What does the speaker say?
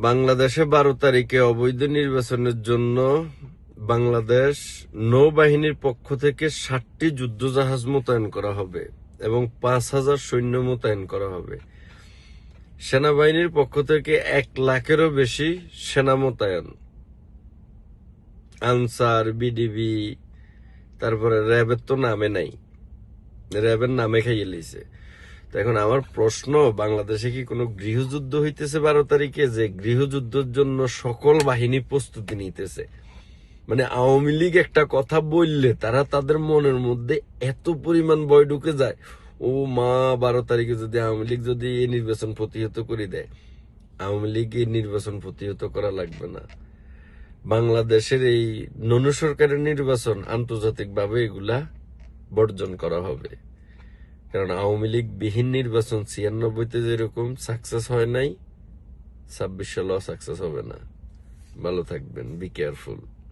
বাংলাদেশে 12 তারিখে অবৈধ নির্বাচনের জন্য বাংলাদেশ নৌবাহিনীর পক্ষ থেকে 60টি যুদ্ধজাহাজ মোতায়েন করা হবে এবং 5,000 সৈন্য মোতায়েন করা হবে। সেনাবাহিনীর পক্ষ থেকে 1 লাখেরও বেশি সেনা মোতায়েন, আনসার, বিডিবি, তারপরে র্যাবের তো নামে নাই, র্যাবের নামে খাইয়ে লিছে। তো এখন আমার প্রশ্ন, বাংলাদেশে কি কোনো গৃহযুদ্ধ হইতেছে 12 তারিখে, যে গৃহযুদ্ধের জন্য সকল বাহিনী প্রস্তুতি নিতেছে? মানে আওয়ামী লীগ একটা কথা বললে তারা তাদের মনের মধ্যে এত পরিমাণ ভয় ঢুকে যায়, ও মা 12 তারিখে যদি আওয়ামী লীগ যদি এই নির্বাচন প্রতিহত করে দেয়, আওয়ামী লীগ এই নির্বাচন প্রতিহত করা লাগবে না। বাংলাদেশের এই ননু সরকারের নির্বাচন আন্তর্জাতিকভাবে এগুলা বর্জন করা হবে। কারণ আওয়ামী লীগ বিহীন নির্বাচন 96-তে যেরকম সাকসেস হয় নাই, 26 সালেও সাকসেস হবে না। ভালো থাকবেন, বি কেয়ারফুল।